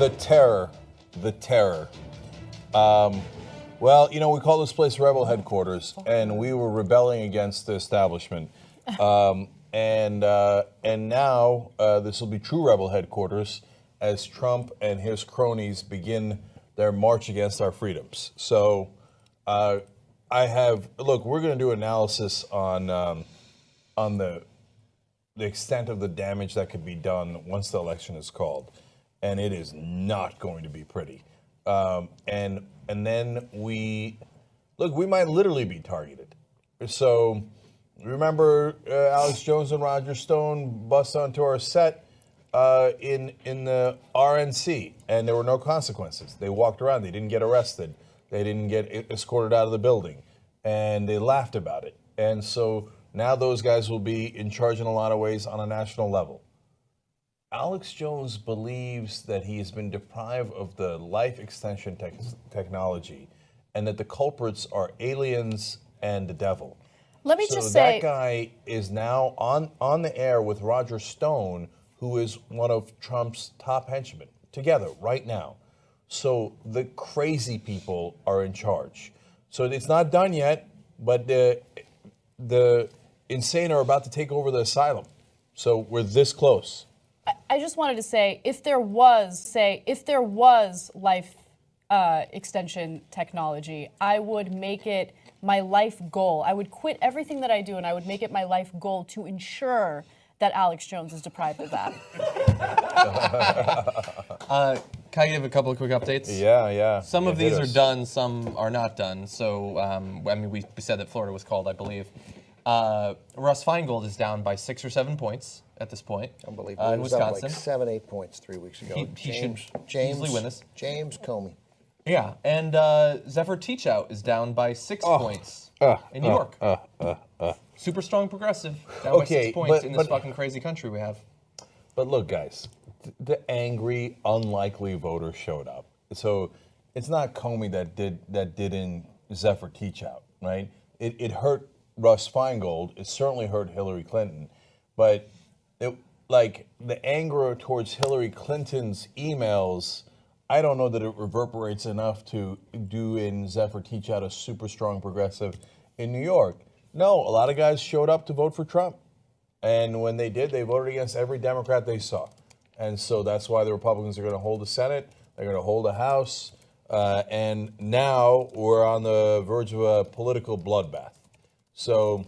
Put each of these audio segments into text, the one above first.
The terror. Well, we call this place Rebel Headquarters, and we were rebelling against the establishment. And now this will be true Rebel Headquarters as Trump and his cronies begin their march against our freedoms. So we're going to do analysis on the extent of the damage that could be done once the election is called. And it is not going to be pretty. And then we might literally be targeted. So remember Alex Jones and Roger Stone bust onto our set in the RNC, and there were no consequences. They walked around. They didn't get arrested. They didn't get escorted out of the building, and they laughed about it. And so now those guys will be in charge in a lot of ways on a national level. Alex Jones believes that he has been deprived of the life extension technology and that the culprits are aliens and the devil. Let me just say, that guy is now on the air with Roger Stone, who is one of Trump's top henchmen, together right now. So the crazy people are in charge. So it's not done yet, but the insane are about to take over the asylum. So we're this close. I just wanted to say, if there was life extension technology, I would make it my life goal. I would quit everything that I do, and I would make it my life goal to ensure that Alex Jones is deprived of that. Can I give a couple of quick updates? Yeah. Some of these are done, some are not done. So, we said that Florida was called, I believe. Russ Feingold is down by 6 or 7 points at this point. Unbelievable. In He was up Wisconsin. like 7, 8 points 3 weeks ago. He should easily win this. James Comey. Yeah, and Zephyr Teachout is down by 6 points in New York. Super strong progressive, down by 6 points in this fucking crazy country we have. But look, guys, the angry, unlikely voters showed up. So it's not Comey that did in Zephyr Teachout, right? It hurt Russ Feingold. It certainly hurt Hillary Clinton. But the anger towards Hillary Clinton's emails, I don't know that it reverberates enough to do in Zephyr Teachout a super strong progressive in New York. No, a lot of guys showed up to vote for Trump. And when they did, they voted against every Democrat they saw. And so that's why the Republicans are going to hold the Senate. They're going to hold the House. And now we're on the verge of a political bloodbath. So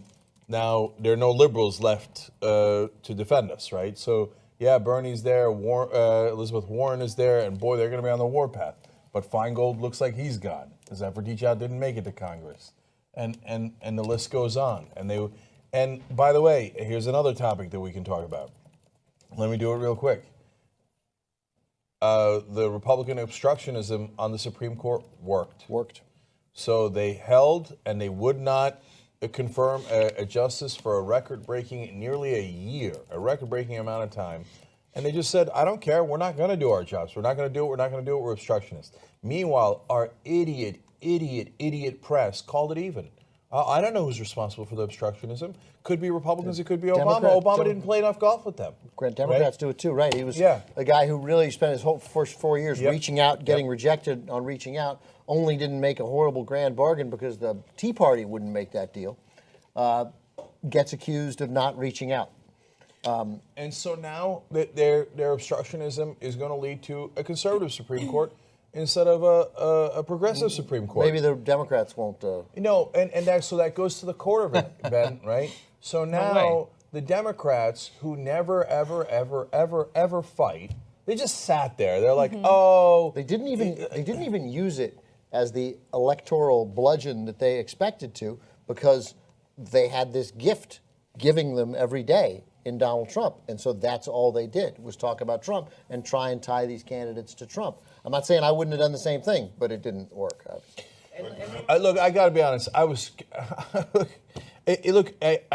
now there are no liberals left to defend us, right? So, yeah, Bernie's there, Elizabeth Warren is there, and boy, they're going to be on the warpath. But Feingold looks like he's gone. Zephyr Teachout didn't make it to Congress. And the list goes on. And by the way, here's another topic that we can talk about. Let me do it real quick. The Republican obstructionism on the Supreme Court worked. So they held, and they would not confirm a justice for a record-breaking, nearly a year, a record-breaking amount of time. And they just said, I don't care. We're not going to do our jobs. We're not going to do it. We're not going to do it. We're obstructionists. Meanwhile, our idiot press called it even. I don't know who's responsible for the obstructionism. Could be Republicans. It could be Obama. Obama didn't play enough golf with them. Democrats do it too, right? He was a guy who really spent his whole first 4 years reaching out, getting rejected on reaching out, only didn't make a horrible grand bargain because the Tea Party wouldn't make that deal. Gets accused of not reaching out. And so now their obstructionism is going to lead to a conservative Supreme Court instead of a progressive Supreme Court. Maybe the Democrats won't. So that goes to the core of it, Ben, right? So now the Democrats, who never, ever fight, they just sat there. They're like, They didn't even use it as the electoral bludgeon that they expected to, because they had this gift giving them every day in Donald Trump. And so that's all they did, was talk about Trump and try and tie these candidates to Trump. I'm not saying I wouldn't have done the same thing, but it didn't work, obviously. Look, I got to be honest. I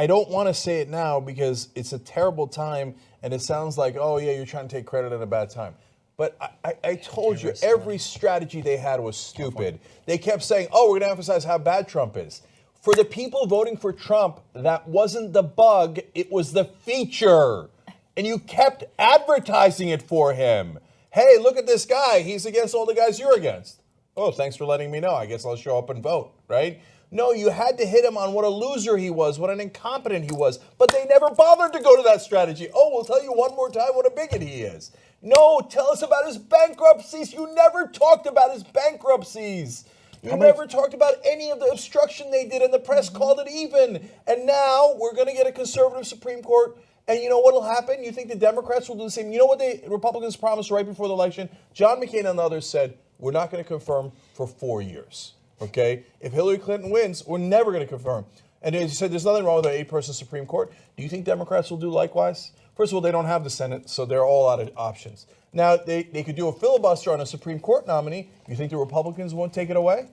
don't want to say it now because it's a terrible time, and it sounds like, oh, yeah, you're trying to take credit at a bad time. But I told you, every strategy they had was stupid. They kept saying, oh, we're going to emphasize how bad Trump is. For the people voting for Trump, that wasn't the bug, it was the feature. And you kept advertising it for him. hey, look at this guy. He's against all the guys you're against. Oh, thanks for letting me know. I guess I'll show up and vote, right? No, you had to hit him on what a loser he was, what an incompetent he was. But they never bothered to go to that strategy. Oh, we'll tell you one more time what a bigot he is. No, tell us about his bankruptcies. You never talked about his bankruptcies. You never talked about any of the obstruction they did, and the press called it even. And now we're going to get a conservative Supreme Court. And you know what will happen? You think the Democrats will do the same? You know what the Republicans promised right before the election? John McCain and others said, we're not going to confirm for 4 years. Okay? If Hillary Clinton wins, we're never going to confirm. And as you said, there's nothing wrong with an 8-person Supreme Court. Do you think Democrats will do likewise? First of all, they don't have the Senate, so they're all out of options. Now, they could do a filibuster on a Supreme Court nominee. You think the Republicans won't take it away?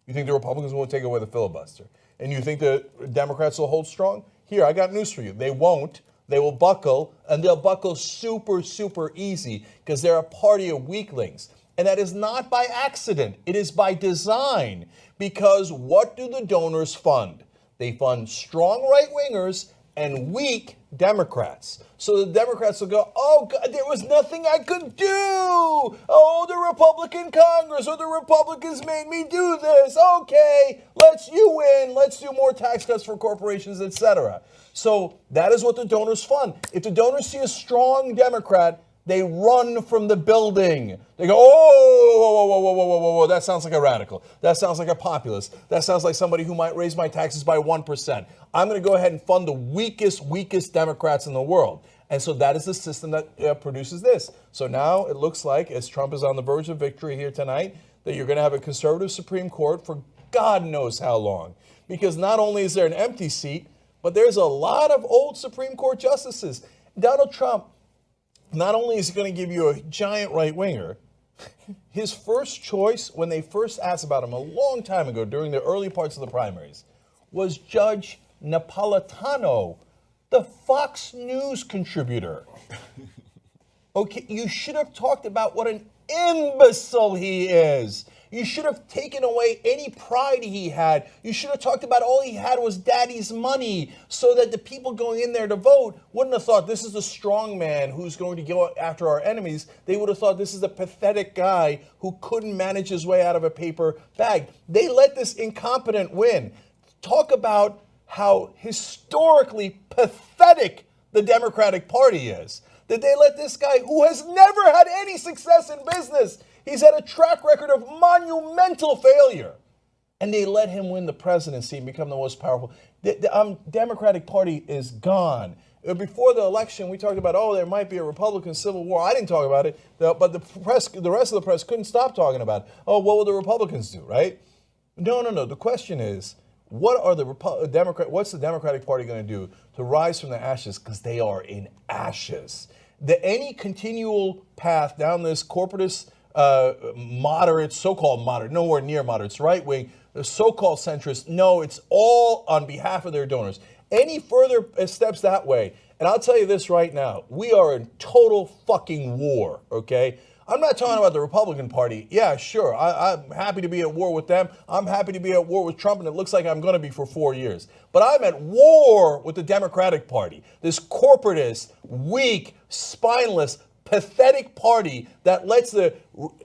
You think the Republicans won't take away the filibuster? And you think the Democrats will hold strong? Here, I got news for you. They won't. They will buckle, and they'll buckle super, super easy because they're a party of weaklings. And that is not by accident. It is by design. Because what do the donors fund? They fund strong right-wingers and weak Democrats. So the Democrats will go, oh, God, there was nothing I could do. Oh, the Republican Congress or the Republicans made me do this. Okay, you win. Let's do more tax cuts for corporations, etc. So that is what the donors fund. If the donors see a strong Democrat, they run from the building. They go, whoa, that sounds like a radical. That sounds like a populist. That sounds like somebody who might raise my taxes by 1%. I'm going to go ahead and fund the weakest Democrats in the world. And so that is the system that produces this. So now it looks like, as Trump is on the verge of victory here tonight, that you're going to have a conservative Supreme Court for God knows how long. Because not only is there an empty seat, but there's a lot of old Supreme Court justices. Donald Trump, not only is he going to give you a giant right-winger, his first choice, when they first asked about him a long time ago during the early parts of the primaries, was Judge Napolitano, the Fox News contributor. Okay, you should have talked about what an imbecile he is. You should have taken away any pride he had. You should have talked about all he had was daddy's money so that the people going in there to vote wouldn't have thought this is the strong man who's going to go after our enemies. They would have thought this is the pathetic guy who couldn't manage his way out of a paper bag. They let this incompetent win. Talk about how historically pathetic the Democratic Party is. That they let this guy who has never had any success in business, he's had a track record of monumental failure, and they let him win the presidency and become the most powerful. The Democratic Party is gone. Before the election, we talked about, there might be a Republican civil war. I didn't talk about it, but the rest of the press couldn't stop talking about it. Oh, what will the Republicans do, right? No. The question is, what's the Democratic Party going to do to rise from the ashes? Because they are in ashes. Any continual path down this corporatist, moderate, so-called moderate, nowhere near moderate, it's right wing, the so-called centrist, no, it's all on behalf of their donors. Any further steps that way, and I'll tell you this right now, we are in total fucking war, okay? I'm not talking about the Republican Party. Yeah, sure, I'm happy to be at war with them. I'm happy to be at war with Trump, and it looks like I'm going to be for 4 years. But I'm at war with the Democratic Party, this corporatist, weak, spineless, pathetic party that lets the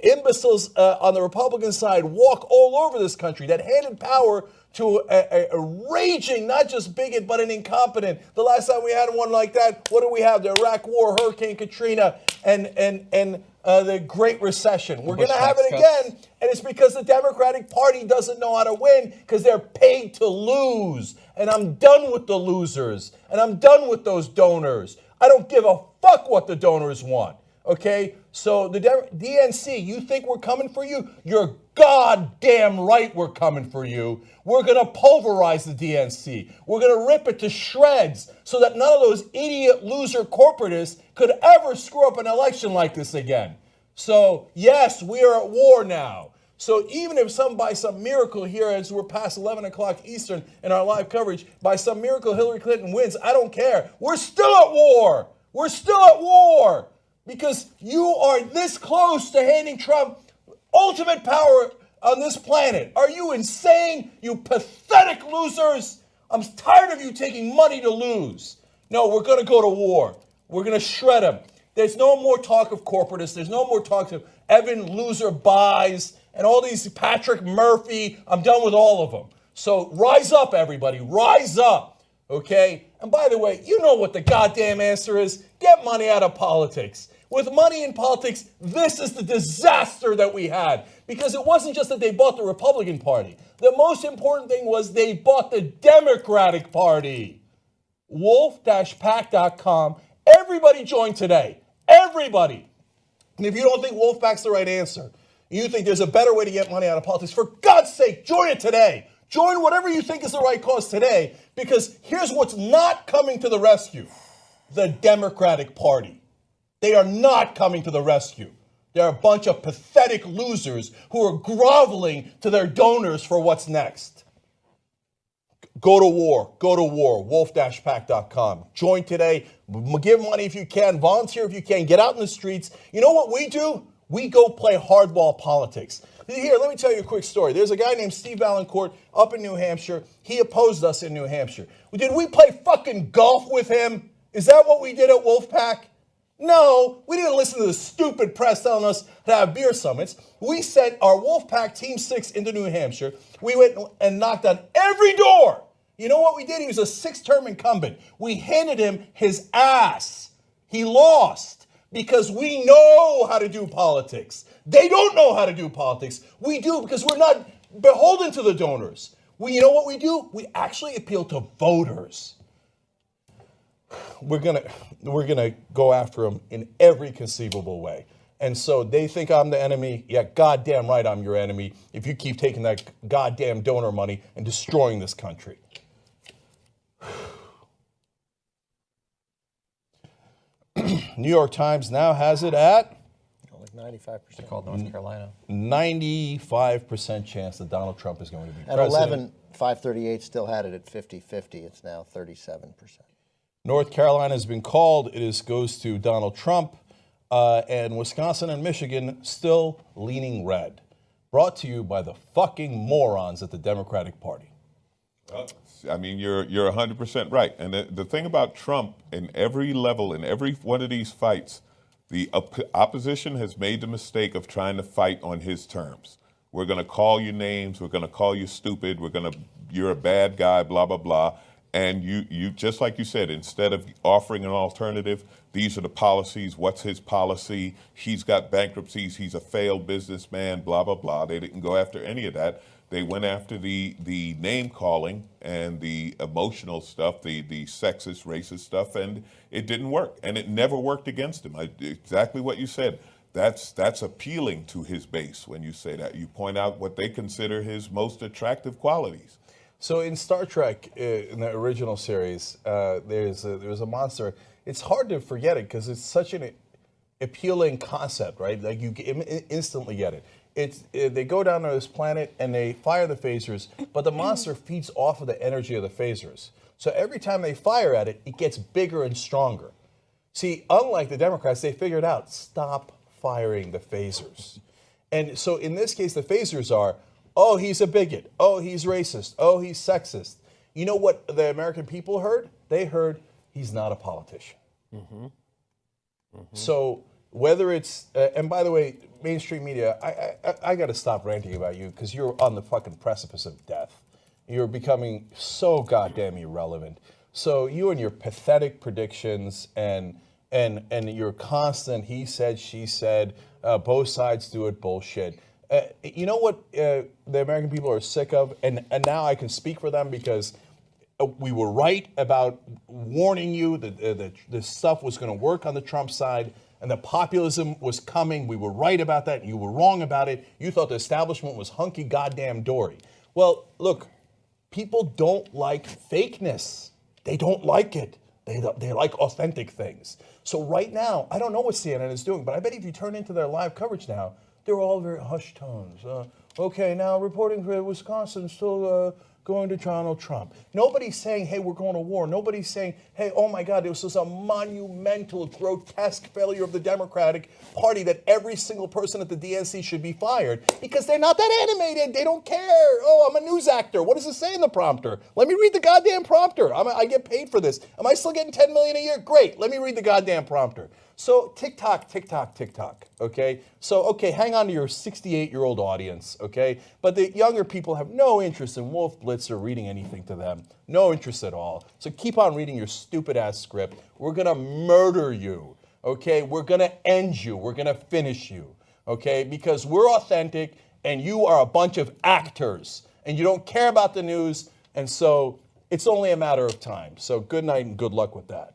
imbeciles on the Republican side walk all over this country, that handed power to a raging, not just bigot, but an incompetent. The last time we had one like that, what do we have? The Iraq War, Hurricane Katrina, and the Great Recession. We're going to have it again, and it's because the Democratic Party doesn't know how to win because they're paid to lose. And I'm done with the losers, and I'm done with those donors. I don't give a fuck what the donors want, okay? So the DNC, you think we're coming for you? You're goddamn right we're coming for you. We're going to pulverize the DNC. We're going to rip it to shreds so that none of those idiot loser corporatists could ever screw up an election like this again. So, yes, we are at war now. So even if by some miracle here, as we're past 11 o'clock Eastern in our live coverage, by some miracle Hillary Clinton wins, I don't care. We're still at war. We're still at war because you are this close to handing Trump ultimate power on this planet. Are you insane, you pathetic losers? I'm tired of you taking money to lose. No, we're going to go to war. We're going to shred them. There's no more talk of corporatists. There's no more talk of Evan Loser Buys and all these Patrick Murphy. I'm done with all of them. So rise up, everybody. Rise up, okay? And by the way, you know what the goddamn answer is. Get money out of politics. With money in politics, this is the disaster that we had. Because it wasn't just that they bought the Republican Party. The most important thing was they bought the Democratic Party. Wolf-pack.com. Everybody join today. Everybody. And if you don't think Wolfpack's the right answer, you think there's a better way to get money out of politics, for God's sake, join it today. Join whatever you think is the right cause today, because here's what's not coming to the rescue. The Democratic Party. They are not coming to the rescue. They're a bunch of pathetic losers who are groveling to their donors for what's next. Go to war, wolf-pack.com. Join today, give money if you can, volunteer if you can, get out in the streets. You know what we do? We go play hardball politics. Here, let me tell you a quick story. There's a guy named Steve Valancourt up in New Hampshire. He opposed us in New Hampshire. Did we play fucking golf with him? Is that what we did at Wolfpack? No, we didn't listen to the stupid press telling us to have beer summits. We sent our Wolfpack Team 6 into New Hampshire. We went and knocked on every door. You know what we did? He was a 6-term incumbent. We handed him his ass. He lost because we know how to do politics. They don't know how to do politics. We do because we're not beholden to the donors. You know what we do? We actually appeal to voters. We're gonna go after them in every conceivable way. And so they think I'm the enemy. Yeah, goddamn right I'm your enemy if you keep taking that goddamn donor money and destroying this country. New York Times now has it at Like 95%. They're called North Carolina. 95% chance that Donald Trump is going to be At president. 11, 538 still had it at 50-50. It's now 37%. North Carolina has been called. It goes to Donald Trump. And Wisconsin and Michigan still leaning red. Brought to you by the fucking morons at the Democratic Party. I mean, you're 100% right. And the thing about Trump, in every level, in every one of these fights, the opposition has made the mistake of trying to fight on his terms. We're going to call you names. We're going to call you stupid. You're a bad guy, blah, blah, blah. And you just like you said, instead of offering an alternative, these are the policies. What's his policy? He's got bankruptcies. He's a failed businessman, blah, blah, blah. They didn't go after any of that. They went after the name calling and the emotional stuff, the sexist, racist stuff, and it didn't work. And it never worked against him. Exactly what you said. That's appealing to his base when you say that. You point out what they consider his most attractive qualities. So in Star Trek, in the original series, there was a monster. It's hard to forget it because it's such an appealing concept, right? Like you instantly get it. They go down to this planet and they fire the phasers, but the monster feeds off of the energy of the phasers. So every time they fire at it, it gets bigger and stronger. See, unlike the Democrats, they figured out, stop firing the phasers. And so in this case, the phasers are, oh, he's a bigot. Oh, he's racist. Oh, he's sexist. You know what the American people heard? They heard he's not a politician. Mm-hmm. Mm-hmm. So whether it's, and by the way, mainstream media, I got to stop ranting about you because you're on the fucking precipice of death. You're becoming so goddamn irrelevant. So you and your pathetic predictions and your constant he said, she said, both sides do it bullshit. You know what the American people are sick of? And now I can speak for them because we were right about warning you that this stuff was going to work on the Trump side and the populism was coming. We were right about that and you were wrong about it. You thought the establishment was hunky goddamn dory. Well, look, people don't like fakeness. They don't like it. They like authentic things. So right now, I don't know what CNN is doing, but I bet if you turn into their live coverage now, they're all very hushed tones. Okay, now reporting for Wisconsin, still going to Donald Trump. Nobody's saying, hey, we're going to war. Nobody's saying, hey, oh my God, this was a monumental, grotesque failure of the Democratic Party that every single person at the DNC should be fired because they're not that animated. They don't care. Oh, I'm a news actor. What does it say in the prompter? Let me read the goddamn prompter. I get paid for this. Am I still getting $10 million a year? Great. Let me read the goddamn prompter. So TikTok, okay? So, okay, hang on to your 68-year-old audience, okay? But the younger people have no interest in Wolf Blitzer reading anything to them. No interest at all. So keep on reading your stupid-ass script. We're going to murder you, okay? We're going to end you. We're going to finish you, okay? Because we're authentic and you are a bunch of actors and you don't care about the news. And so it's only a matter of time. So good night and good luck with that.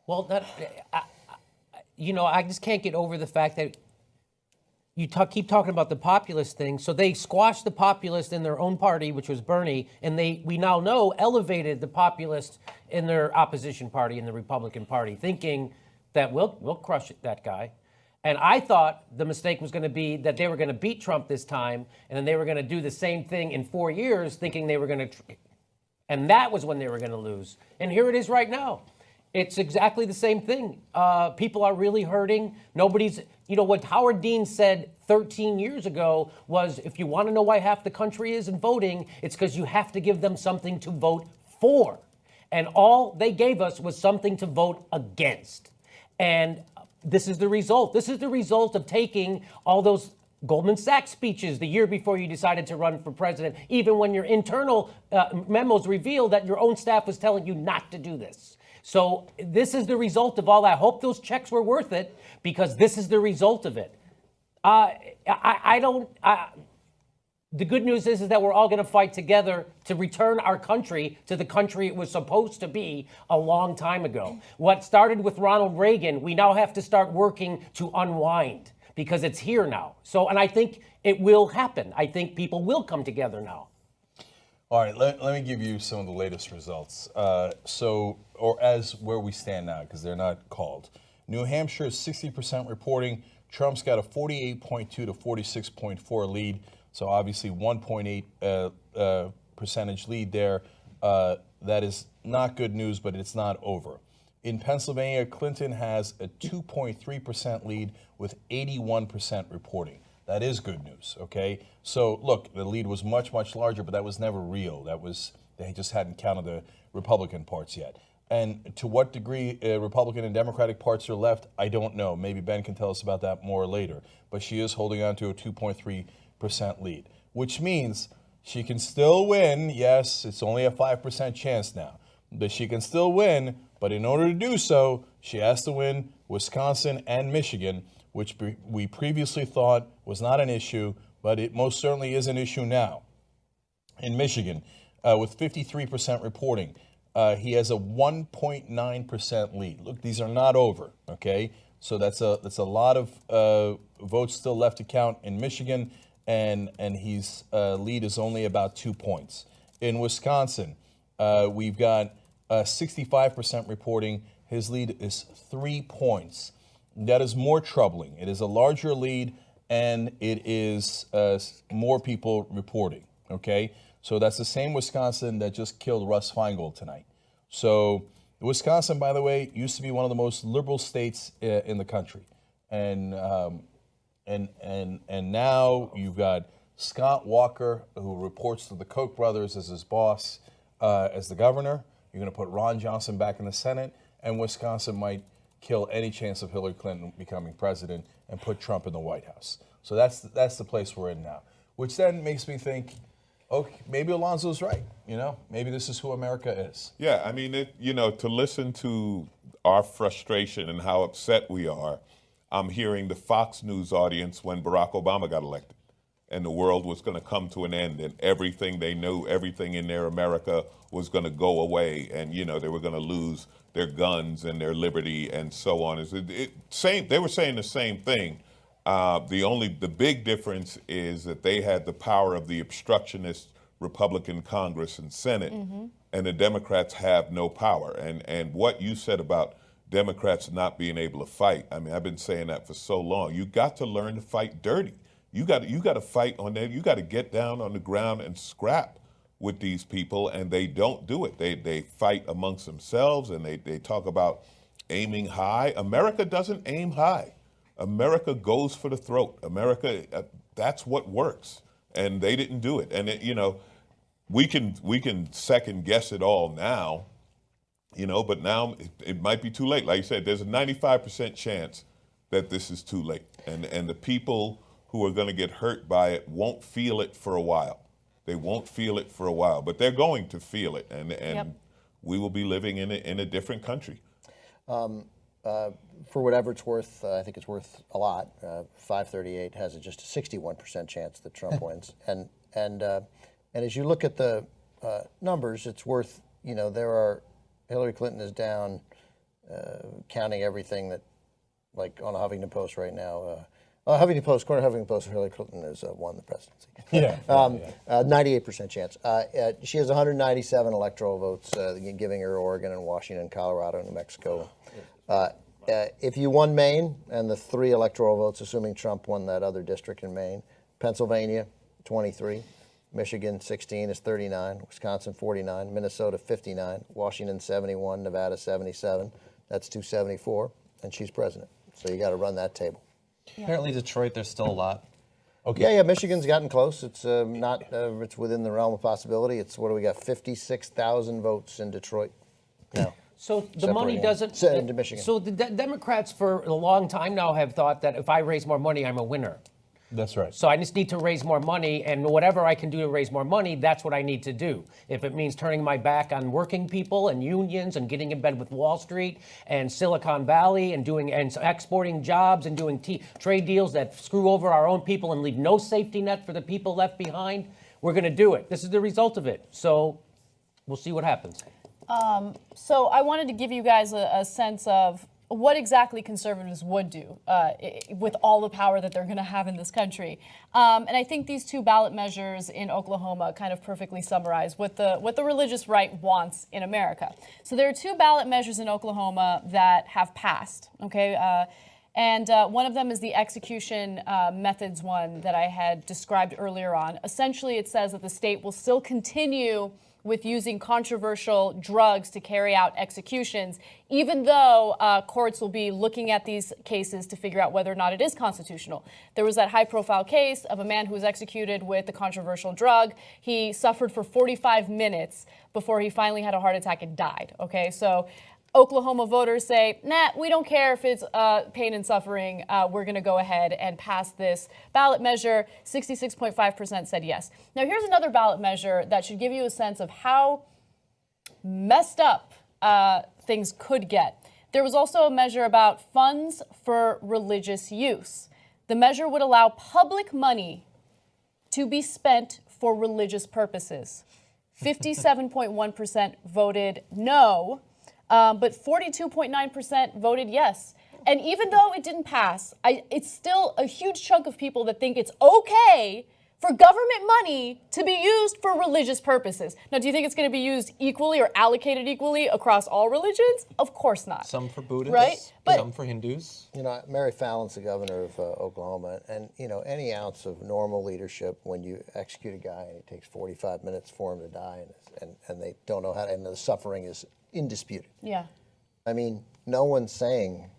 Well, I just can't get over the fact that you keep talking about the populist thing. So they squashed the populist in their own party, which was Bernie, and we now know elevated the populist in their opposition party, in the Republican Party, thinking that we'll crush that guy. And I thought the mistake was going to be that they were going to beat Trump this time, and then they were going to do the same thing in 4 years, thinking they were going to, and that was when they were going to lose. And here it is right now. It's exactly the same thing. People are really hurting. Nobody's, what Howard Dean said 13 years ago was, if you want to know why half the country isn't voting, it's because you have to give them something to vote for. And all they gave us was something to vote against. And this is the result. This is the result of taking all those Goldman Sachs speeches the year before you decided to run for president, even when your internal memos revealed that your own staff was telling you not to do this. So this is the result of all that. I hope those checks were worth it, because this is the result of it. The good news is that we're all going to fight together to return our country to the country it was supposed to be a long time ago. What started with Ronald Reagan, we now have to start working to unwind, because it's here now. And I think it will happen. I think people will come together now. All right, let me give you some of the latest results. Where we stand now, because they're not called. New Hampshire is 60% reporting. Trump's got a 48.2 to 46.4 lead. So obviously 1.8 percentage lead there. That is not good news, but it's not over. In Pennsylvania, Clinton has a 2.3% lead with 81% reporting. That is good news, okay? So look, the lead was much, much larger, but that was never real. They just hadn't counted the Republican parts yet. And to what degree Republican and Democratic parts are left, I don't know. Maybe Ben can tell us about that more later. But she is holding on to a 2.3% lead, which means she can still win. Yes, it's only a 5% chance now, but she can still win. But in order to do so, she has to win Wisconsin and Michigan, which we previously thought was not an issue, but it most certainly is an issue now. In Michigan, with 53% reporting, he has a 1.9% lead. Look, these are not over, okay? So that's a lot of votes still left to count in Michigan, and his lead is only about 2 points. In Wisconsin, we've got 65% reporting. His lead is 3 points. That is more troubling. It is a larger lead, and it is more people reporting, okay? So that's the same Wisconsin that just killed Russ Feingold tonight. So Wisconsin, by the way, used to be one of the most liberal states in the country. And now you've got Scott Walker, who reports to the Koch brothers as his boss, as the governor. You're going to put Ron Johnson back in the Senate, and Wisconsin might kill any chance of Hillary Clinton becoming president and put Trump in the White House. So that's the place we're in now, which then makes me think, okay, maybe Alonzo's right. Maybe this is who America is. Yeah, I mean, to listen to our frustration and how upset we are, I'm hearing the Fox News audience when Barack Obama got elected, and the world was going to come to an end, and everything they knew, everything in their America was going to go away, and they were going to lose their guns and their liberty and so on. They were saying the same thing. The big difference is that they had the power of the obstructionist Republican Congress and Senate, and the Democrats have no power. And what you said about Democrats not being able to fight, I mean, I've been saying that for so long. You got to learn to fight dirty. You got to fight on that. You got to get down on the ground and scrap with these people, and they don't do it. They fight amongst themselves, and they talk about aiming high. America doesn't aim high. America goes for the throat. America, that's what works, and they didn't do it. And we can second guess it all now, But now it might be too late. Like you said, there's a 95% chance that this is too late. And the people who are going to get hurt by it won't feel it for a while. They won't feel it for a while, but they're going to feel it. And we will be living in a different country. For whatever it's worth, I think it's worth a lot. 538 has just a 61% chance that Trump wins. And as you look at the numbers, it's worth, Hillary Clinton is down, counting everything that, like on a Huffington Post right now. Huffington Post, according to Huffington Post, Hillary Clinton has won the presidency. 98% chance. She has 197 electoral votes, giving her Oregon and Washington, Colorado, New Mexico. If you won Maine and the 3 electoral votes, assuming Trump won that other district in Maine, Pennsylvania, 23. Michigan 16 is 39, Wisconsin 49, Minnesota 59, Washington 71, Nevada 77. That's 274, and she's president. So you got to run that table. Apparently, Detroit, there's still a lot. Okay. Yeah. Michigan's gotten close. It's not. It's within the realm of possibility. It's what do we got? 56,000 votes in Detroit now. So the money Separating doesn't. into Michigan. So the Democrats for a long time now have thought that if I raise more money, I'm a winner. That's right. So I just need to raise more money, and whatever I can do to raise more money, that's what I need to do. If it means turning my back on working people and unions and getting in bed with Wall Street and Silicon Valley and exporting jobs and doing trade deals that screw over our own people and leave no safety net for the people left behind, we're going to do it. This is the result of it. So we'll see what happens. So I wanted to give you guys a sense of what exactly conservatives would do with all the power that they're going to have in this country. And I think these 2 ballot measures in Oklahoma kind of perfectly summarize what the religious right wants in America. So there are 2 ballot measures in Oklahoma that have passed, okay? And one of them is the execution methods one that I had described earlier on. Essentially, it says that the state will still continue with using controversial drugs to carry out executions, even though courts will be looking at these cases to figure out whether or not it is constitutional. There was that high-profile case of a man who was executed with a controversial drug. He suffered for 45 minutes before he finally had a heart attack and died, okay? So Oklahoma voters say, nah, we don't care if it's pain and suffering. We're going to go ahead and pass this ballot measure. 66.5% said yes. Now, here's another ballot measure that should give you a sense of how messed up things could get. There was also a measure about funds for religious use. The measure would allow public money to be spent for religious purposes. 57.1% voted no. But 42.9% voted yes. And even though it didn't pass, it's still a huge chunk of people that think it's okay for government money to be used for religious purposes. Now, do you think it's going to be used equally or allocated equally across all religions? Of course not. Some for Buddhists, right? But some for Hindus. Mary Fallon's the governor of Oklahoma, and any ounce of normal leadership when you execute a guy and it takes 45 minutes for him to die, and they don't know how to, and the suffering is indisputed. yeah. I mean, no one's saying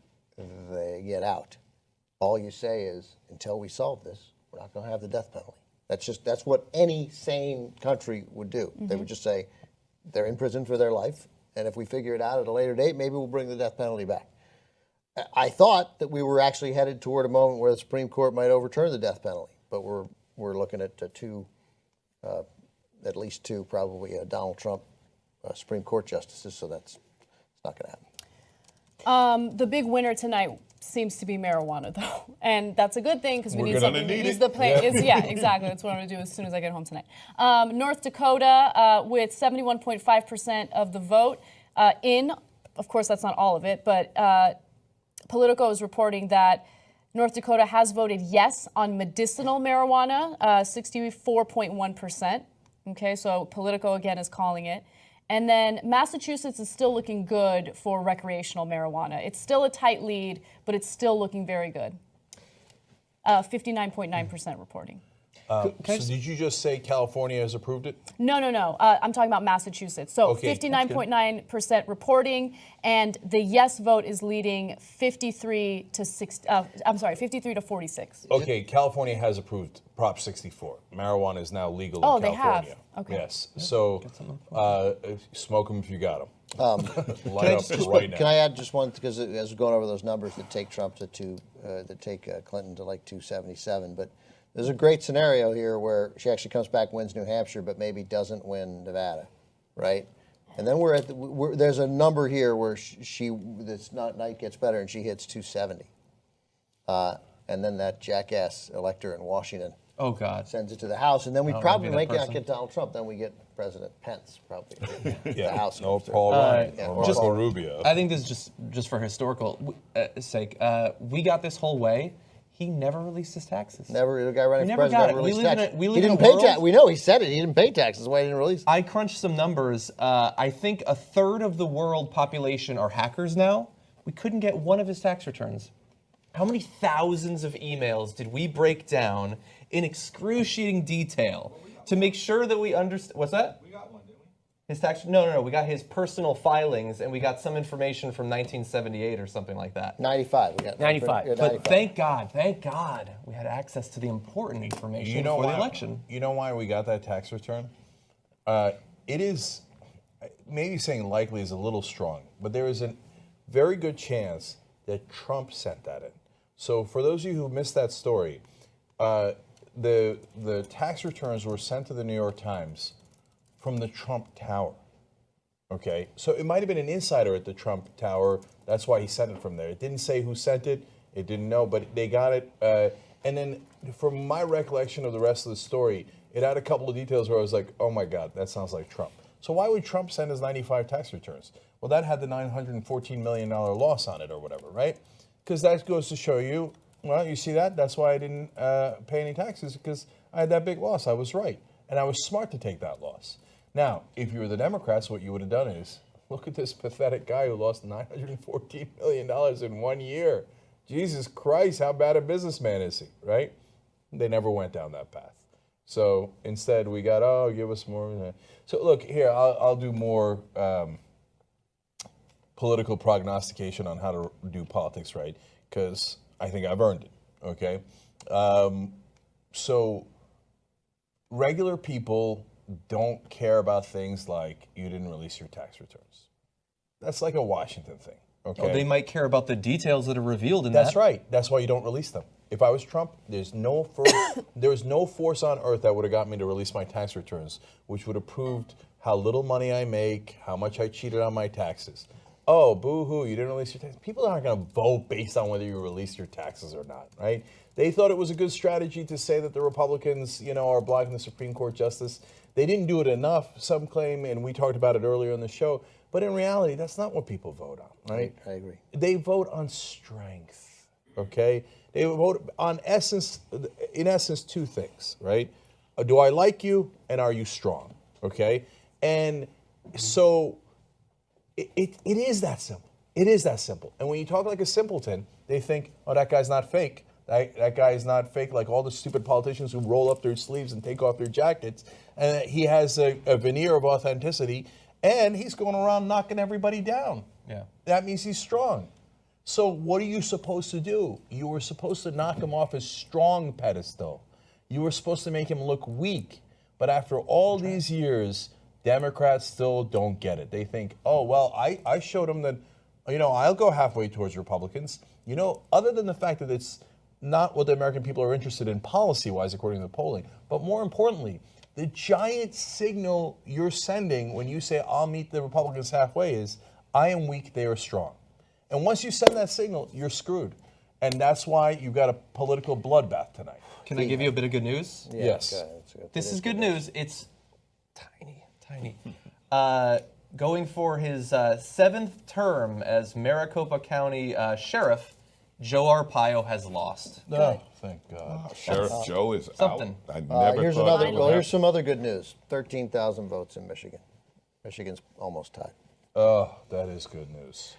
they get out. All you say is, until we solve this, we're not going to have the death penalty. That's what any sane country would do. Mm-hmm. They would just say, they're in prison for their life, and if we figure it out at a later date, maybe we'll bring the death penalty back. I thought that we were actually headed toward a moment where the Supreme Court might overturn the death penalty, but we're looking at at least two, probably Donald Trump Supreme Court justices, so it's not going to happen. The big winner tonight seems to be marijuana, though, and that's a good thing because we We're need gonna something to need ease it. the play. Yeah, exactly. That's what I'm going to do as soon as I get home tonight. North Dakota with 71.5% of the vote in. Of course, that's not all of it, but Politico is reporting that North Dakota has voted yes on medicinal marijuana, 64.1%. Okay, so Politico again is calling it. And then Massachusetts is still looking good for recreational marijuana. It's still a tight lead, but it's still looking very good. 59.9% reporting. So did you just say California has approved it? No. I'm talking about Massachusetts. So Okay, 59.9% reporting, and the yes vote is leading 53 to 46. Okay, California has approved Prop 64. Marijuana is now legal in Oh, they California. have? Okay. Yes. So smoke them if you got them. Light up right now. Can I add just one, because as we're going over those numbers that take Trump to that take Clinton to like 277, but there's a great scenario here where she actually comes back, wins New Hampshire, but maybe doesn't win Nevada, right? And then we're at there's a number here where this night gets better and she hits 270, and then that jackass elector in Washington. Oh God. Sends it to the House, and then we I'll probably be that might not person. get Donald Trump. Then we get President Pence, probably. The Yeah, House. no comes through. Paul Ryan, Yeah, no or Marco Paul- Rubio. I think this is just for historical sake. We got this whole way. He never released his taxes. Never, the guy running We for never president got never it. We released live in taxes. a- we live He in a didn't pay world- tax. We know he said it. He didn't pay taxes. That's why he didn't release. I crunched some numbers. I think a third of the world population are hackers now. We couldn't get one of his tax returns. How many thousands of emails did we break down in excruciating detail to make sure that we understand? What's that? We got one, didn't we? His tax? No. We got his personal filings, and we got some information from 1978 or something like that. 95. We got 95. yeah, But 95. Thank God, we had access to the important information You know before why? the election. You know why we got that tax return? It is maybe saying likely is a little strong, but there is a very good chance that Trump sent that in. So for those of you who missed that story, the tax returns were sent to the New York Times from the Trump Tower. Okay, so it might have been an insider at the Trump Tower. That's why he sent it from there. It didn't say who sent it. It didn't know, but they got it. And then, from my recollection of the rest of the story, it had a couple of details where I was like, "Oh my God, that sounds like Trump." So why would Trump send his 95 tax returns? Well, that had the $914 million loss on it, or whatever, right? Because that goes to show you. Well, you see that? That's why I didn't pay any taxes, because I had that big loss. I was right, and I was smart to take that loss. Now, if you were the Democrats, what you would have done is, look at this pathetic guy who lost $914 million in 1 year. Jesus Christ, how bad a businessman is he, right? They never went down that path. So instead, we got, give us more. So look, here, I'll do more political prognostication on how to do politics right, because I think I've earned it, okay? So regular people don't care about things like you didn't release your tax returns. That's like a Washington thing, okay? Oh, they might care about the details that are revealed in That's that. right. That's why you don't release them. If I was Trump, there's no force on earth that would have got me to release my tax returns, which would have proved how little money I make, how much I cheated on my taxes. Oh, boo-hoo, you didn't release your taxes. People aren't going to vote based on whether you released your taxes or not, right? They thought it was a good strategy to say that the Republicans, are blocking the Supreme Court justice. They didn't do it enough, some claim, and we talked about it earlier in the show. But in reality, that's not what people vote on, right? I agree. They vote on strength, okay? They vote on in essence, two things, right? Do I like you, and are you strong, okay? And so it is that simple. It is that simple. And when you talk like a simpleton, they think, oh, that guy's not fake. That guy is not fake like all the stupid politicians who roll up their sleeves and take off their jackets. And he has a veneer of authenticity, and he's going around knocking everybody down. Yeah. That means he's strong. So what are you supposed to do? You were supposed to knock him off his strong pedestal. You were supposed to make him look weak. But after all these years, Democrats still don't get it. They think, oh, well, I showed them that, I'll go halfway towards Republicans. Other than the fact that it's not what the American people are interested in policy-wise, according to the polling, but more importantly, the giant signal you're sending when you say, I'll meet the Republicans halfway is, I am weak, they are strong. And once you send that signal, you're screwed. And that's why you've got a political bloodbath tonight. Can I give you a bit of good news? Yeah, Yes. okay, that's good. This is good news. It's tiny. Going for his 7th term as Maricopa County Sheriff, Joe Arpaio has lost. Oh, thank God. Sheriff Joe is something. out. I never Here's thought another. that would Well, here's happen. some other good news. 13,000 votes in Michigan. Michigan's almost tied. Oh, that is good news.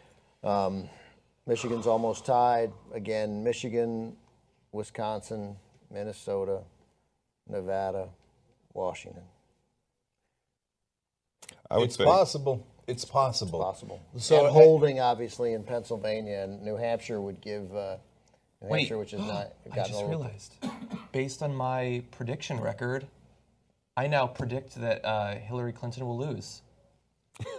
Michigan's almost tied. Again, Michigan, Wisconsin, Minnesota, Nevada, Washington. I would It's say possible. It's possible. Possible. So and holding, obviously, in Pennsylvania and New Hampshire would give New Wait, Hampshire, which is not I gotten a just little. realized, based on my prediction record, I now predict that Hillary Clinton will lose.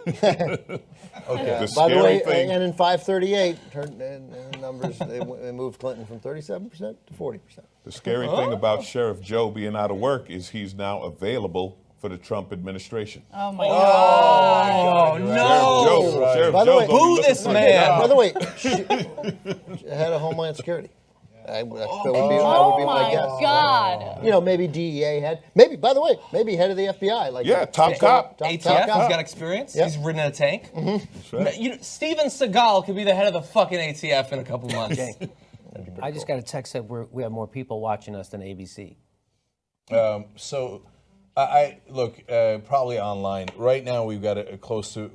Okay. The By the scary way, thing, and in 538, and numbers, they moved Clinton from 37% to 40%. the scary thing about Sheriff Joe being out of work is he's now available for the Trump administration. Oh my God. Oh no! Joe, Sheriff By the Joe way- gonna be Boo looking this for a man. job. By the way, head of Homeland Security. That would be Oh my my guess. God. You know, maybe DEA head. Maybe, by the way, maybe head of the FBI. Like Yeah, top cop. ATF, top he's cop. got experience. Yep. He's ridden in a tank. right. Steven Seagal could be the head of the fucking ATF in a couple months. I just got a text that we have more people watching us than ABC. So, I look probably online right now. We've got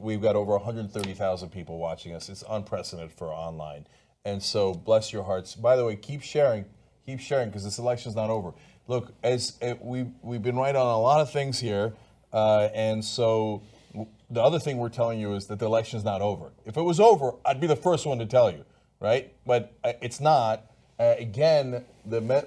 we've got over 130,000 people watching us. It's unprecedented for online, and so bless your hearts. By the way, keep sharing because this election's not over. Look, we've been right on a lot of things here, and so the other thing we're telling you is that the election's not over. If it was over, I'd be the first one to tell you, right? But it's not. Again,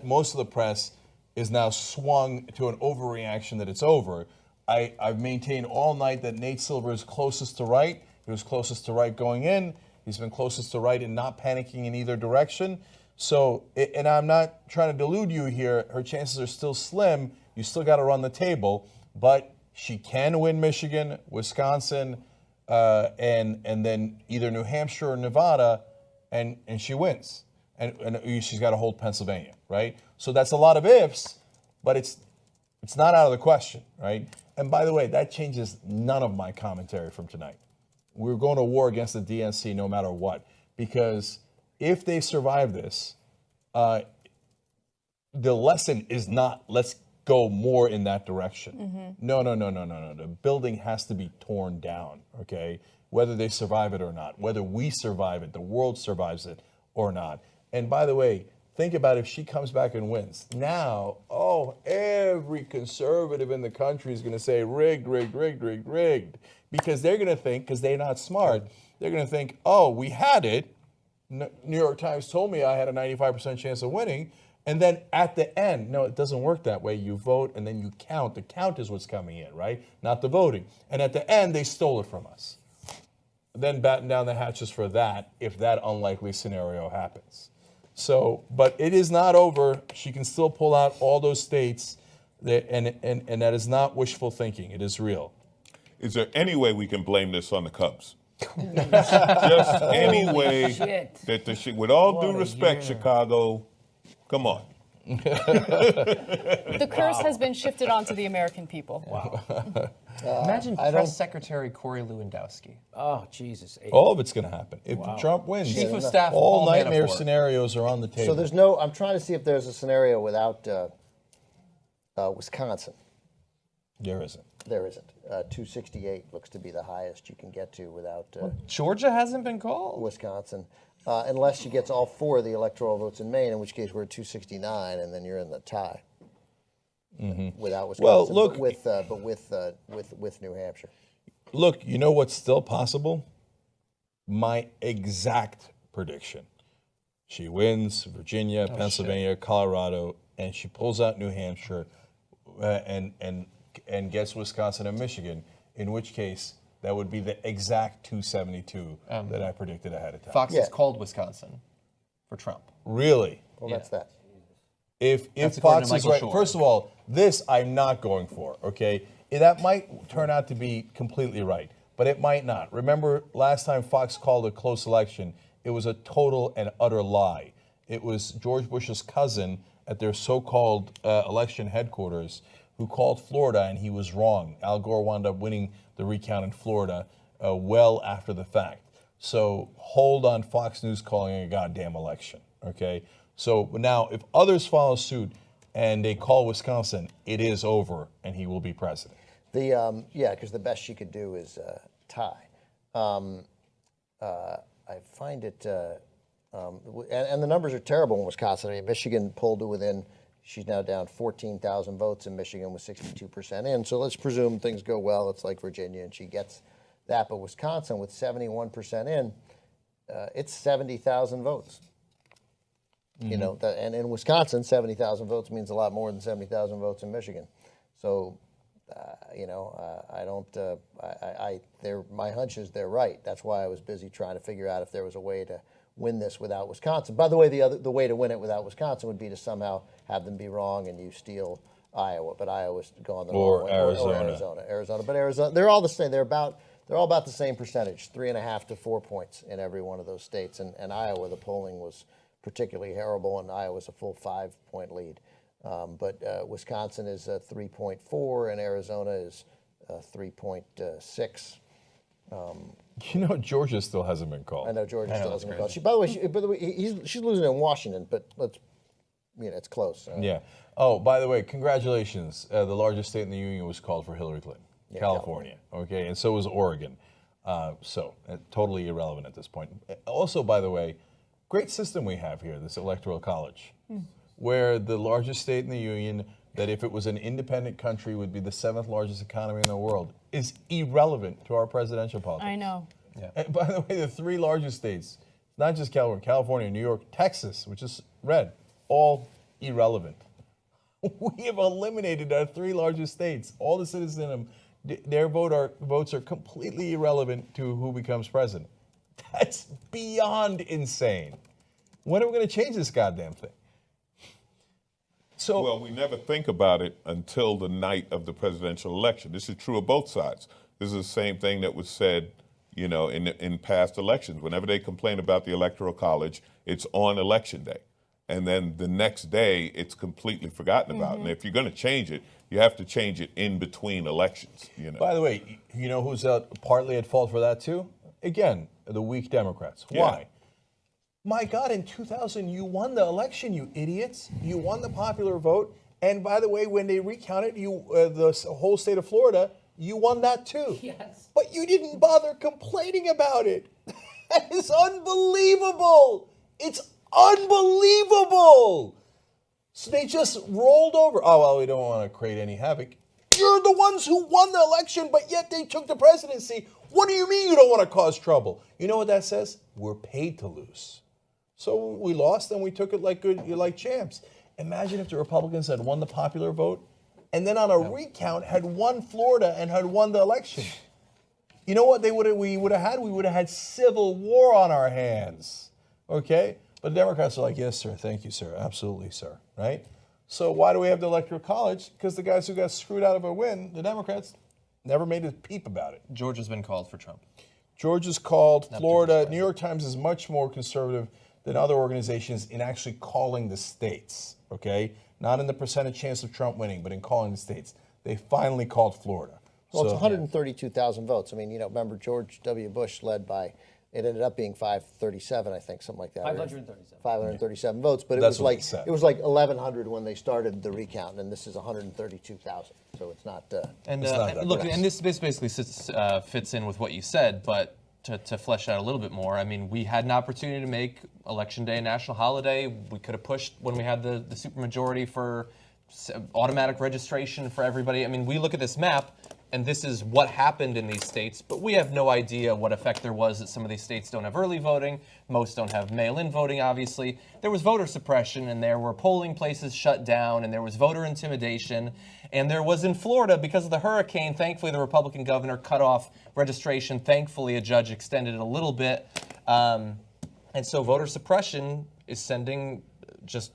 most of the press is now swung to an overreaction that it's over. I've maintained all night that Nate Silver is closest to right. He was closest to right going in. He's been closest to right in not panicking in either direction. So, and I'm not trying to delude you here. Her chances are still slim. You still got to run the table, but she can win Michigan, Wisconsin, and then either New Hampshire or Nevada, and she wins. And she's got to hold Pennsylvania, right? So that's a lot of ifs, but it's not out of the question, right? And by the way, that changes none of my commentary from tonight. We're going to war against the DNC no matter what, because if they survive this, the lesson is not let's go more in that direction. No. The building has to be torn down, okay? Whether they survive it or not, whether we survive it, the world survives it or not. And by the way, think about if she comes back and wins. Now, every conservative in the country is going to say rigged. Because they're going to think, because they're not smart, they're going to think, we had it. New York Times told me I had a 95% chance of winning. And then at the end, no, it doesn't work that way. You vote and then you count. The count is what's coming in, right? Not the voting. And at the end, they stole it from us. Then batten down the hatches for that if that unlikely scenario happens. So, but it is not over. She can still pull out all those states, and that is not wishful thinking. It is real. Is there any way we can blame this on the Cubs? Just any way Shit. that with all What due a respect, year. Chicago, come on. The curse has been shifted onto the American people. Wow. Imagine Press Secretary Corey Lewandowski. Oh, Jesus. All of it's going to happen. If Trump wins, Chief of Staff all Paul nightmare Manafort. scenarios are on the table. So there's no. I'm trying to see if there's a scenario without Wisconsin. There isn't. There isn't. 268 looks to be the highest you can get to without Georgia hasn't been called. Wisconsin, unless she gets all four of the electoral votes in Maine, in which case we're at 269, and then you're in the tie. Without Wisconsin, Well, look- but with New Hampshire. Look, you know what's still possible? My exact prediction. She wins Virginia, Pennsylvania, Colorado, and she pulls out New Hampshire and gets Wisconsin and Michigan, in which case that would be the exact 272 that I predicted ahead of time. Fox Yeah. has called Wisconsin for Trump. Really? Well, that's that. If That's according Fox to is Michael right, Shore. first of all, this I'm not going for, okay? That might turn out to be completely right, but it might not. Remember last time Fox called a close election, it was a total and utter lie. It was George Bush's cousin at their so-called election headquarters who called Florida, and he was wrong. Al Gore wound up winning the recount in Florida well after the fact. So hold on Fox News calling a goddamn election, okay? So now if others follow suit and they call Wisconsin, it is over and he will be president. Because the best she could do is tie. I find it, and the numbers are terrible in Wisconsin. I mean, Michigan pulled to within. She's now down 14,000 votes in Michigan with 62% in. So let's presume things go well. It's like Virginia, and she gets that. But Wisconsin, with 71% in, it's 70,000 votes. You know, and in Wisconsin, 70,000 votes means a lot more than 70,000 votes in Michigan. So I don't. My hunch is they're right. That's why I was busy trying to figure out if there was a way to win this without Wisconsin. By the way, the way to win it without Wisconsin would be to somehow have them be wrong and you steal Iowa, but Iowa's gone the Or wrong way. Arizona. Arizona, but Arizona, they're all the same. They're all about the same percentage, 3.5 to 4 points in every one of those states. And Iowa, the polling was particularly terrible, and Iowa's a full 5-point lead. But Wisconsin is 3.4, and Arizona is 3.6. Georgia still hasn't been called. I know Georgia still hasn't been called. By the way, she's losing in Washington, but it's close. Yeah. Oh, by the way, congratulations. The largest state in the union was called for Hillary Clinton, California. Okay, and so was Oregon. Totally irrelevant at this point. Also, by the way, great system we have here, this electoral college, where the largest state in the union, that if it was an independent country would be the 7th largest economy in the world, is irrelevant to our presidential politics. I know. And by the way, the 3 largest states, not just California, New York, Texas, which is red, all irrelevant. We have eliminated our 3 largest states. All the citizens in them, their votes are completely irrelevant to who becomes president. That's beyond insane. When are we going to change this goddamn thing? So, Well, we never think about it until the night of the presidential election. This is true of both sides. This is the same thing that was said, in past elections. Whenever they complain about the Electoral College, it's on election day. And then the next day, it's completely forgotten about. And if you're going to change it, you have to change it in between elections. by the way, you know who's partly at fault for that too? Again, the weak Democrats. Yeah. Why? My God, in 2000, you won the election, you idiots. You won the popular vote. And by the way, when they recounted the whole state of Florida, you won that too. Yes. But you didn't bother complaining about it. That is unbelievable. It's unbelievable. So they just rolled over. Oh, well, we don't want to create any havoc. You're the ones who won the election, but yet they took the presidency. What do you mean you don't want to cause trouble? You know what that says? We're paid to lose. So we lost and we took it like champs. Imagine if the Republicans had won the popular vote and then on a recount had won Florida and had won the election. You know what we would have had? We would have had civil war on our hands. Okay? But the Democrats are like, yes, sir. Thank you, sir. Absolutely, sir. Right? So why do we have the Electoral College? Because the guys who got screwed out of a win, the Democrats, never made a peep about it. Georgia's been called for Trump. Georgia's called. Florida, New York Times is much more conservative than other organizations in actually calling the states, okay? Not in the percentage chance of Trump winning, but in calling the states. They finally called Florida. Well, it's So, 132,000 votes. I mean, remember George W. Bush led by, it ended up being 537, I think, something like that. 537. 537 votes, but That's what they said. it was like 1,100 when they started the recount, and this is 132,000. So it's not. And It's not that look, close. and this basically fits in with what you said, but to flesh out a little bit more, I mean, we had an opportunity to make Election Day a national holiday. We could have pushed when we had the supermajority for automatic registration for everybody. I mean, we look at this map, and this is what happened in these states, but we have no idea what effect there was that some of these states don't have early voting. Most don't have mail-in voting, obviously. There was voter suppression, and there were polling places shut down, and there was voter intimidation. And there was in Florida, because of the hurricane, thankfully the Republican governor cut off registration. Thankfully, a judge extended it a little bit. And so voter suppression is sending just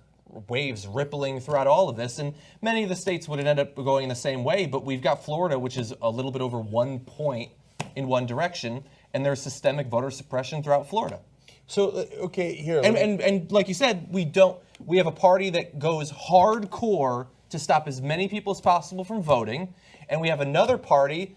waves rippling throughout all of this, and many of the states would end up going in the same way, but we've got Florida, which is a little bit over 1 point in one direction, and there's systemic voter suppression throughout Florida. So okay, here. And like you said, we have a party that goes hardcore to stop as many people as possible from voting, and we have another party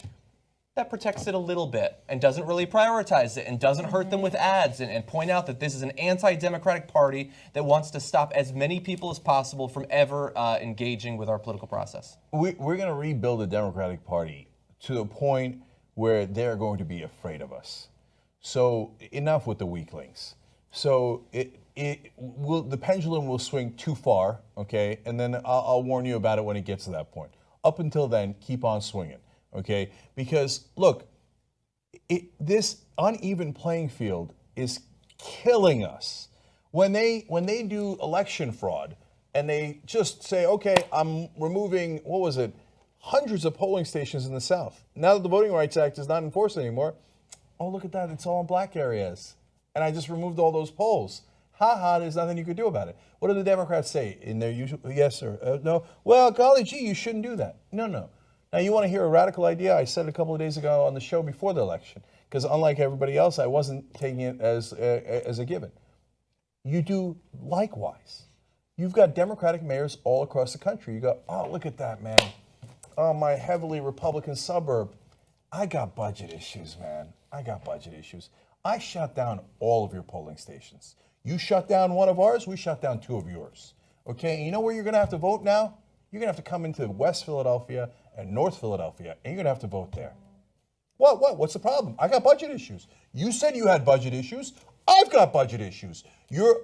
that protects it a little bit and doesn't really prioritize it and doesn't hurt them with ads and point out that this is an anti-democratic party that wants to stop as many people as possible from ever engaging with our political process. We're going to rebuild the Democratic Party to the point where they're going to be afraid of us. So enough with the weaklings. So the pendulum will swing too far, okay? And then I'll warn you about it when it gets to that point. Up until then, keep on swinging, okay? Because look, this uneven playing field is killing us. When they do election fraud and they just say, okay, I'm removing, hundreds of polling stations in the South. Now that the Voting Rights Act is not enforced anymore, oh, look at that, it's all in black areas. And I just removed all those polls. Ha ha, there's nothing you could do about it. What do the Democrats say in their usual, yes, sir, no? Well, golly gee, you shouldn't do that. No. Now, you want to hear a radical idea? I said it a couple of days ago on the show before the election, because unlike everybody else, I wasn't taking it as a given. You do likewise. You've got Democratic mayors all across the country. You go, oh, look at that, man. Oh, my heavily Republican suburb. I got budget issues, man. I got budget issues. I shut down all of your polling stations. You shut down one of ours, we shut down 2 of yours. Okay, and you know where you're gonna have to vote now? You're gonna have to come into West Philadelphia and North Philadelphia, and you're gonna have to vote there. What's the problem? I got budget issues. You said you had budget issues. I've got budget issues. You're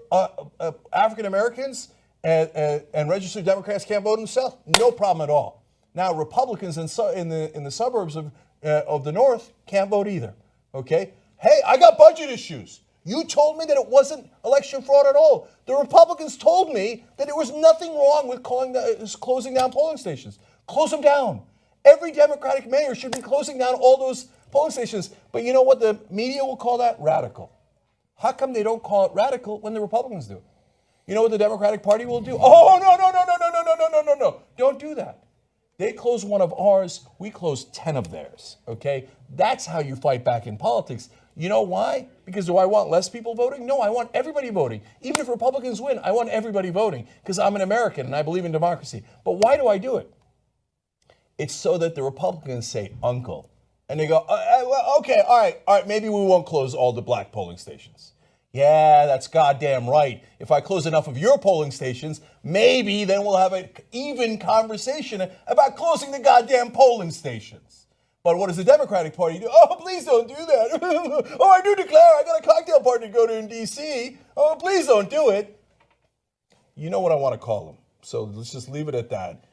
African Americans and registered Democrats can't vote in the South? No problem at all. Now, Republicans in the suburbs of the North can't vote either, okay? Hey, I got budget issues. You told me that it wasn't election fraud at all. The Republicans told me that there was nothing wrong with closing down polling stations. Close them down. Every Democratic mayor should be closing down all those polling stations. But you know what the media will call that? Radical. How come they don't call it radical when the Republicans do it? You know what the Democratic Party will do? Oh, no. Don't do that. They close one of ours, we close 10 of theirs, okay? That's how you fight back in politics. You know why? Because do I want less people voting? No, I want everybody voting. Even if Republicans win, I want everybody voting because I'm an American and I believe in democracy. But why do I do it? It's so that the Republicans say, uncle. And they go, okay, all right, maybe we won't close all the black polling stations. Yeah, that's goddamn right. If I close enough of your polling stations, maybe then we'll have an even conversation about closing the goddamn polling stations. But what does the Democratic Party do? Oh, please don't do that. Oh, I do declare I got a cocktail party to go to in D.C. Oh, please don't do it. You know what I want to call them. So let's just leave it at that.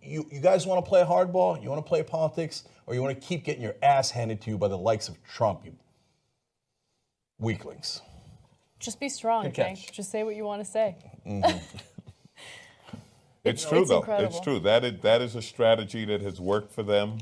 You guys want to play hardball? You want to play politics? Or you want to keep getting your ass handed to you by the likes of Trump, you weaklings? Just be strong, Good okay? catch. Just say what you want to say. It's true, It's though. incredible. It's true. That is a strategy that has worked for them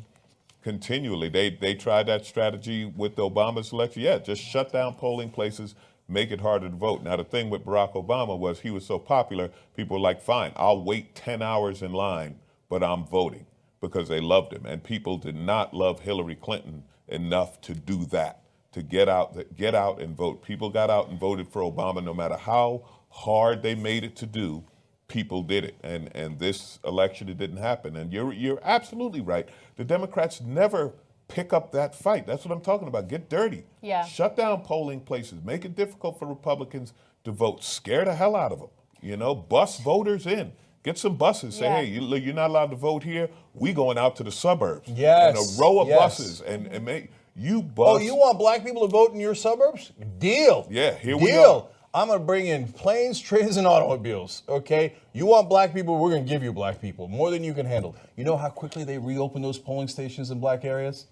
continually. They tried that strategy with Obama's election. Yeah, just shut down polling places, make it harder to vote. Now, the thing with Barack Obama was he was so popular, people were like, fine, I'll wait 10 hours in line, but I'm voting because they loved him. And people did not love Hillary Clinton enough to do that, to get out and vote. People got out and voted for Obama no matter how hard they made it to do. People did it, and this election it didn't happen. And you're absolutely right. The Democrats never pick up that fight. That's what I'm talking about. Get dirty. Yeah. Shut down polling places. Make it difficult for Republicans to vote. Scare the hell out of them. You know, bus voters in. Get some buses. Say, Yeah. hey, you're not allowed to vote here. We going out to the suburbs. Yes, And a row of yes. buses and make you bus. Oh, you want black people to vote in your suburbs? Deal. Yeah, here we Deal. go. I'm going to bring in planes, trains, and automobiles, okay? You want black people, we're going to give you black people, more than you can handle. You know how quickly they reopen those polling stations in black areas?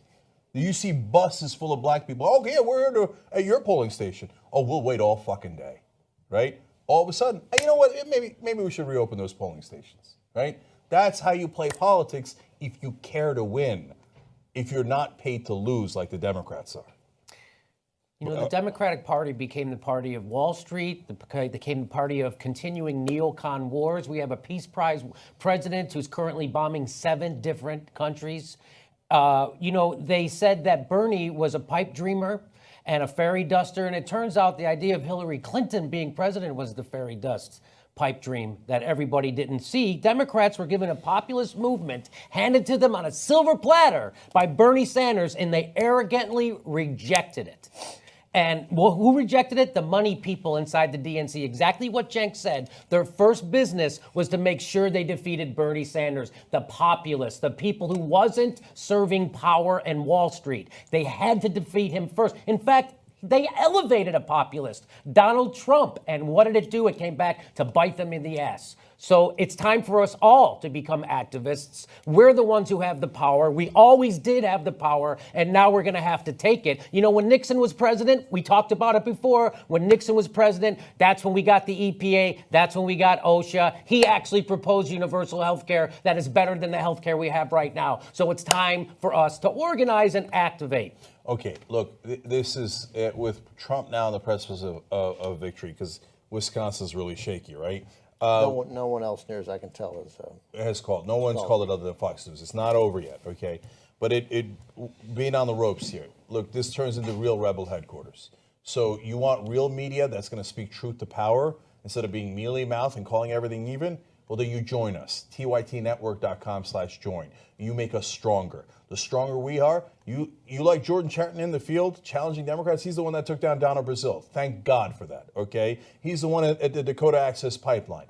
You see buses full of black people. Oh, yeah, we're here at your polling station. Oh, we'll wait all fucking day, right? All of a sudden, you know what? Maybe we should reopen those polling stations, right? That's how you play politics if you care to win, if you're not paid to lose like the Democrats are. You know, the Democratic Party became the party of Wall Street, became the party of continuing neocon wars. We have a Peace Prize president who's currently bombing 7 different countries. You know, they said that Bernie was a pipe dreamer and a fairy duster, and it turns out the idea of Hillary Clinton being president was the fairy dust pipe dream that everybody didn't see. Democrats were given a populist movement handed to them on a silver platter by Bernie Sanders, and they arrogantly rejected it. And who rejected it? The money people inside the DNC. Exactly what Cenk said. Their first business was to make sure they defeated Bernie Sanders, the populists, the people who wasn't serving power and Wall Street. They had to defeat him first. In fact, They elevated a populist, Donald Trump. And what did it do? It came back to bite them in the ass. So it's time for us all to become activists. We're the ones who have the power. We always did have the power, and now we're going to have to take it. You know, when Nixon was president, we talked about it before. When Nixon was president, that's when we got the EPA. That's when we got OSHA. He actually proposed universal health care that is better than the health care we have right now. So it's time for us to organize and activate. Okay, look, this is with Trump now on the precipice of victory, because Wisconsin's really shaky, right? No one else near as I can tell is. Has called. No one's called it other than Fox News. It's not over yet, okay? But it being on the ropes here. Look, this turns into real rebel headquarters. So you want real media that's going to speak truth to power instead of being mealy-mouthed and calling everything even? Well, then you join us. tytnetwork.com/join. You make us stronger. The stronger we are, you like Jordan Chariton in the field challenging Democrats. He's the one that took down Donald Brazil. Thank God for that, okay? He's the one at the Dakota Access Pipeline.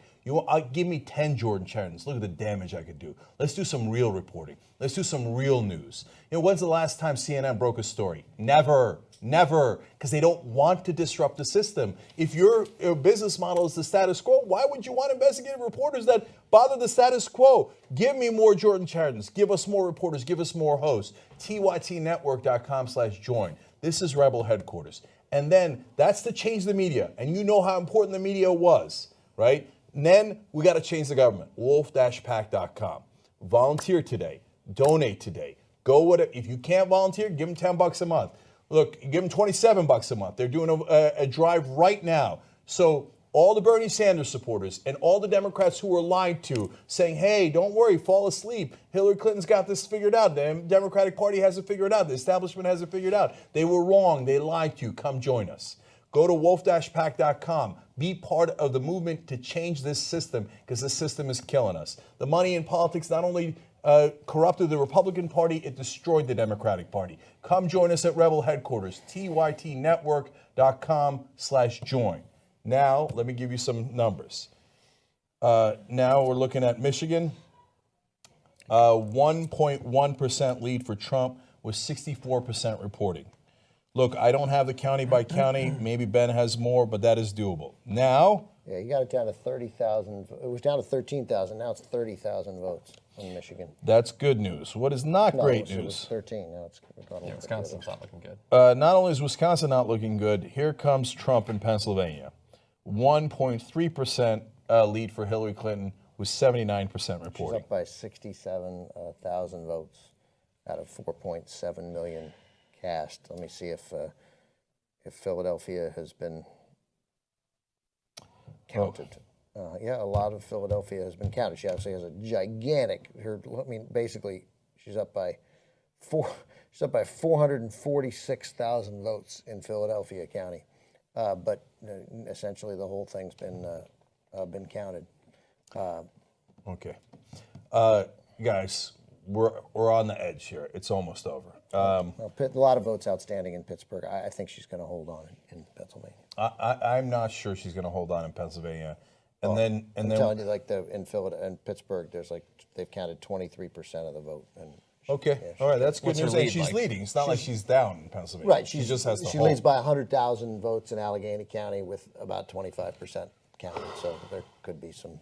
Give me 10 Jordan Charitons. Look at the damage I could do. Let's do some real reporting. Let's do some real news. You know, when's the last time CNN broke a story? Never, because they don't want to disrupt the system. If your business model is the status quo, why would you want investigative reporters that bother the status quo? Give me more Jordan Charitons. Give us more reporters. Give us more hosts. tytnetwork.com/join. This is Rebel Headquarters. And then that's to change the media. And you know how important the media was, right? And then we got to change the government. wolf-pack.com. Volunteer today. Donate today. If you can't volunteer, give them $10 a month. Look, give them $27 a month. They're doing a drive right now. So all the Bernie Sanders supporters and all the Democrats who were lied to, saying, hey, don't worry, fall asleep. Hillary Clinton's got this figured out. The Democratic Party has it figured out. The establishment has it figured out. They were wrong. They lied to you. Come join us. Go to wolf-pack.com. Be part of the movement to change this system, because this system is killing us. The money in politics not only corrupted the Republican Party, it destroyed the Democratic Party. Come join us at Rebel Headquarters, tytnetwork.com/join. Now, let me give you some numbers. Now we're looking at Michigan. 1.1% lead for Trump with 64% reporting. Look, I don't have the county by county. Maybe Ben has more, but that is doable. Now, Yeah, you got it down to 30,000. It was down to 13,000. Now it's 30,000 votes in Michigan. that's good news. What is not great It was news? 13. Now it's gone a little bit Wisconsin's not looking good. Not only is Wisconsin not looking good, here comes Trump in Pennsylvania. 1.3% lead for Hillary Clinton with 79% She's reporting. up by 67,000 votes out of 4.7 million cast. Let me see if Philadelphia has been counted. Yeah, a lot of Philadelphia has been counted. She obviously has a gigantic. Basically, she's up by 446,000 votes in Philadelphia County, but essentially the whole thing's been counted. Okay. Guys, we're on the edge here. It's almost over. A lot of votes outstanding in Pittsburgh. I think she's going to hold on in Pennsylvania. I'm not sure she's going to hold on in Pennsylvania. And then I'm telling you, like in Philadelphia and Pittsburgh, there's they've counted 23% of the vote. And okay, all right, that's good What's her news. And lead she's like? leading. It's not like she's down in Pennsylvania. right, she just has to she hold. leads by 100,000 votes in Allegheny County with about 25% counted. So there could be some.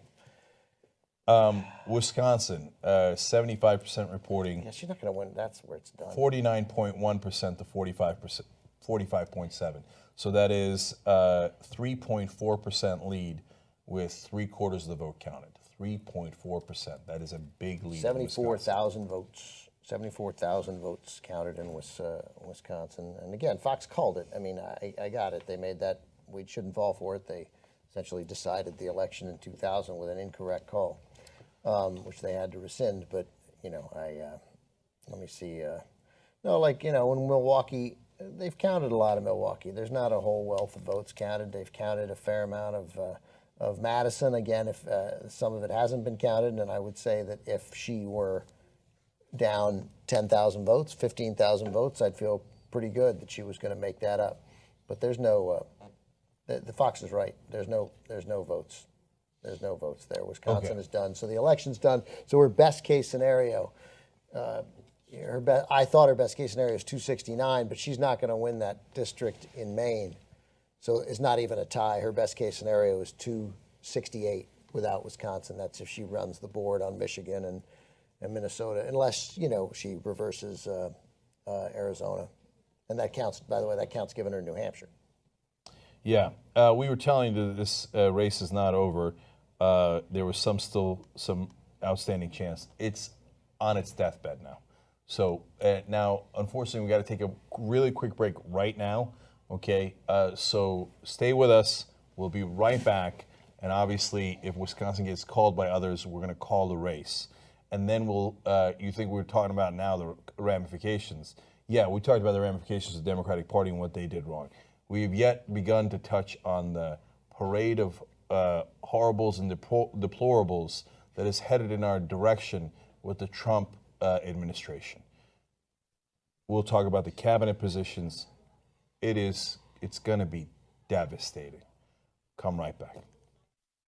Wisconsin, 75% reporting. Yeah, she's not going to win. That's where it's done. 49.1% to 45%, 45.7. So that is 3.4% lead with 3/4 of the vote counted. 3.4%. That is a big lead. 74,000 votes. 74,000 votes counted in Wisconsin. And again, Fox called it. I mean, I got it. They made that. We shouldn't fall for it. They essentially decided the election in 2000 with an incorrect call, which they had to rescind. But, let me see. In Milwaukee, they've counted a lot of Milwaukee. There's not a whole wealth of votes counted. They've counted a fair amount of Madison. Again, if some of it hasn't been counted, and I would say that if she were down 10,000 votes, 15,000 votes, I'd feel pretty good that she was going to make that up. But there's no. The Fox is right. There's no votes. There's no votes there. Wisconsin is done. So the election's done. So we're best case scenario. I thought her best case scenario is 269, but she's not going to win that district in Maine. So it's not even a tie. Her best case scenario is 268 without Wisconsin. That's if she runs the board on Michigan and Minnesota, unless, she reverses Arizona. And that counts, by the way, that counts giving her New Hampshire. Yeah, we were telling you that this race is not over. There was some outstanding chance. It's on its deathbed now. So now, unfortunately, we got to take a really quick break right now. Okay, so stay with us. We'll be right back. And obviously, if Wisconsin gets called by others, we're going to call the race. And then you think we're talking about now the ramifications. Yeah, we talked about the ramifications of the Democratic Party and what they did wrong. We have yet begun to touch on the parade of horribles and deplorables that is headed in our direction with the Trump administration. We'll talk about the cabinet positions. It's going to be devastating. Come right back.